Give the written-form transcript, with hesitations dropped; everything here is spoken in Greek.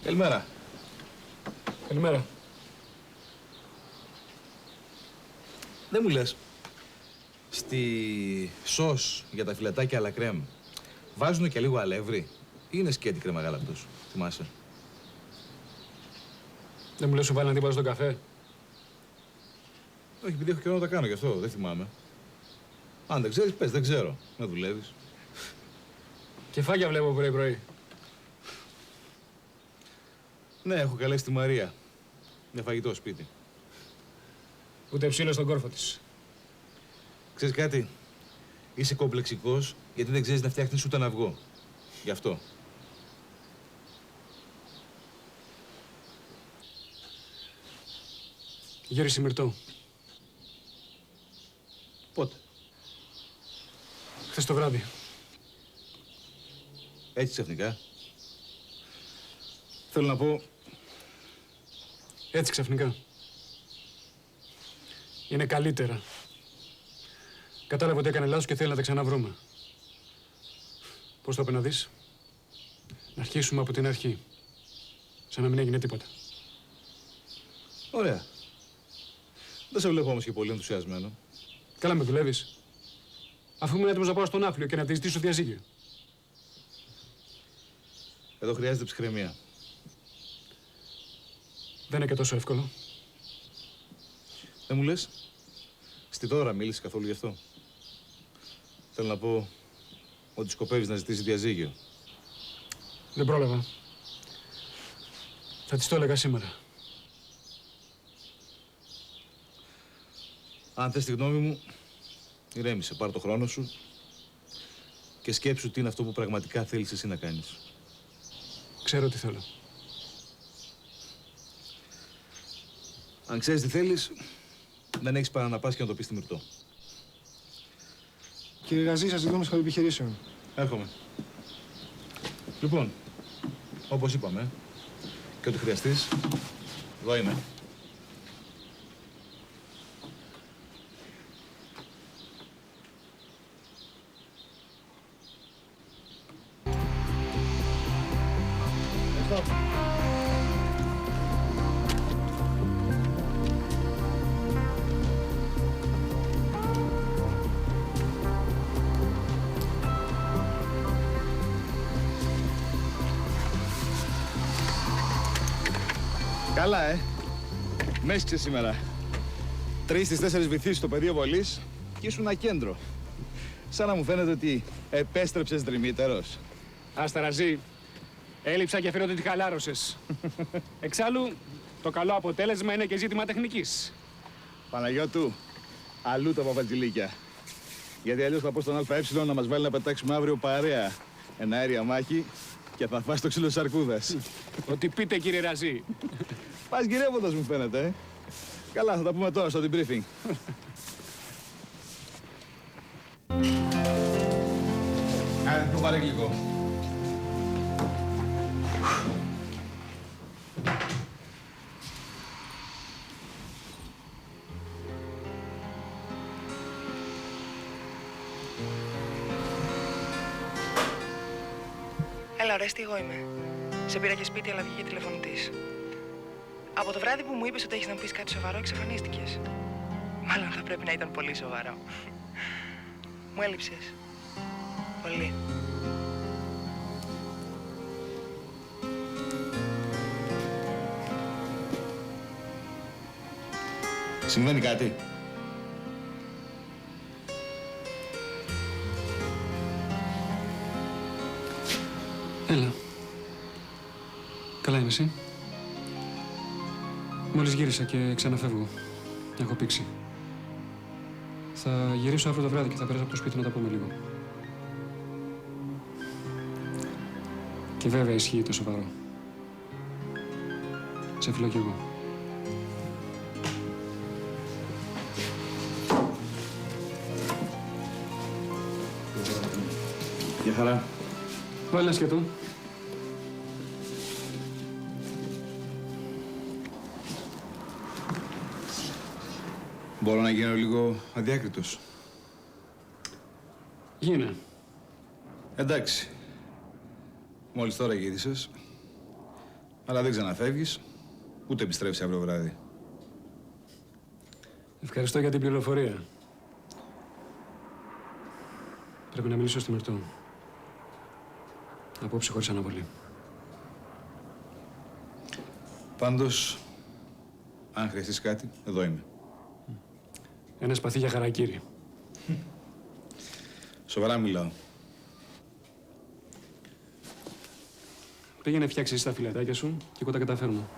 Καλημέρα. Καλημέρα. Δεν μου λες, στη σως για τα φιλετάκια αλλά κρέμ βάζουν και λίγο αλεύρι ή είναι σκέτη κρέμα γάλακτος, θυμάσαι? Δεν μου λες σου βάλει τίποτα στον καφέ? Όχι, επειδή έχω καιρό να τα κάνω γι' αυτό, δεν θυμάμαι. Αν δεν ξέρεις, πες, δεν ξέρω. Να δουλεύεις. Κεφάγια βλέπω πρωί-πρωί. Ναι, έχω καλέσει τη Μαρία. Για φαγητό σπίτι. Ούτε ψήλο στον κόρφο της. Ξέρεις κάτι, είσαι κομπλεξικός γιατί δεν ξέρεις να φτιάχνεις ούτε ένα αυγό. Γι' αυτό. Γύρισε Μυρτώ. Πότε? Χθες το βράδυ. Έτσι ξαφνικά. Θέλω να πω... Έτσι ξαφνικά. Είναι καλύτερα. Κατάλαβε ότι έκανε λάθος και θέλει να τα ξαναβρούμε. Πώς το είπε να δεις? Να αρχίσουμε από την αρχή. Σαν να μην έγινε τίποτα. Ωραία. Δεν σε βλέπω όμως και πολύ ενθουσιασμένο. Καλά με δουλεύεις. Αφού ήμουν έτοιμος να πάω στον Άφλιο και να τη ζητήσω διαζύγιο. Εδώ χρειάζεται ψυχραιμία. Δεν είναι και τόσο εύκολο. Δεν μου λες, στη Δώρα μίλησες καθόλου γι' αυτό? Θέλω να πω ότι σκοπεύεις να ζητήσεις διαζύγιο. Δεν πρόλαβα. Θα της το έλεγα σήμερα. Αν θες τη γνώμη μου, ηρέμησε, πάρ' το χρόνο σου και σκέψου τι είναι αυτό που πραγματικά θέλεις εσύ να κάνεις. Ξέρω τι θέλω. Αν ξέρεις τι θέλεις, δεν έχεις παρά να πας και να το πεις στη Μυρτώ. Κύριε Ραζή, σας ζητώ σχολείο επιχειρήσεων. Έρχομαι. Λοιπόν, όπως είπαμε, και ό,τι χρειαστείς, εδώ είμαι. Καλά, Μέσκησε σήμερα. 3 στις 4 βυθίσεις στο πεδίο βολής και ήσουν ένα κέντρο. Σαν να μου φαίνεται ότι επέστρεψες δρυμύτερος. Άστα Ραζί. Έλειψα και φαίνεται ότι χαλάρωσες. Εξάλλου, το καλό αποτέλεσμα είναι και ζήτημα τεχνικής. Παναγιώτου, αλλού τα παπατζηλίκια. Γιατί αλλιώς θα πω στον ΑΕ να μας βάλει να πετάξουμε αύριο παρέα ένα αέρια μάχη και θα φας το ξύλο της αρκούδας. Ότι πείτε, κύριε Ραζί. Πας γυρεύοντας μου φαίνεται, Καλά, θα τα πούμε τώρα στο debriefing. Άρα, το πάρε γλυκό. Έλα, Ορέστη, εγώ είμαι. Σε πήρα και σπίτι, αλλά βγήκε τηλεφωνητής. Από το βράδυ που μου είπες ότι έχεις να μου πεις κάτι σοβαρό, εξαφανίστηκες. Μάλλον θα πρέπει να ήταν πολύ σοβαρό. Μου έλειψες. Πολύ. Συμβαίνει κάτι? Έλα. Καλά είμαι εσύ? Μόλις γύρισα και ξαναφεύγω. Έχω πήξει. Θα γυρίσω αύριο το βράδυ και θα περάσω από το σπίτι να τα πούμε λίγο. Και βέβαια ισχύει το σοβαρό. Σε φιλώ κι εγώ. Γεια χαρά. Βάλε ένα σκέτο. Μπορώ να γίνω λίγο αδιάκριτος? Γίνε. Εντάξει. Μόλις τώρα γύρισες. Αλλά δεν ξαναφεύγεις, ούτε επιστρέφεις αύριο βράδυ. Ευχαριστώ για την πληροφορία. Πρέπει να μιλήσω στη Μυρτώ. Απόψε χωρίς αναβολή. Πάντως, αν χρειαστείς κάτι, εδώ είμαι. Ένα σπαθί για χαρακίρι. Σοβαρά μιλάω. Πήγαινε φτιάξεις τα φιλετάκια σου και εγώ τα καταφέρνω.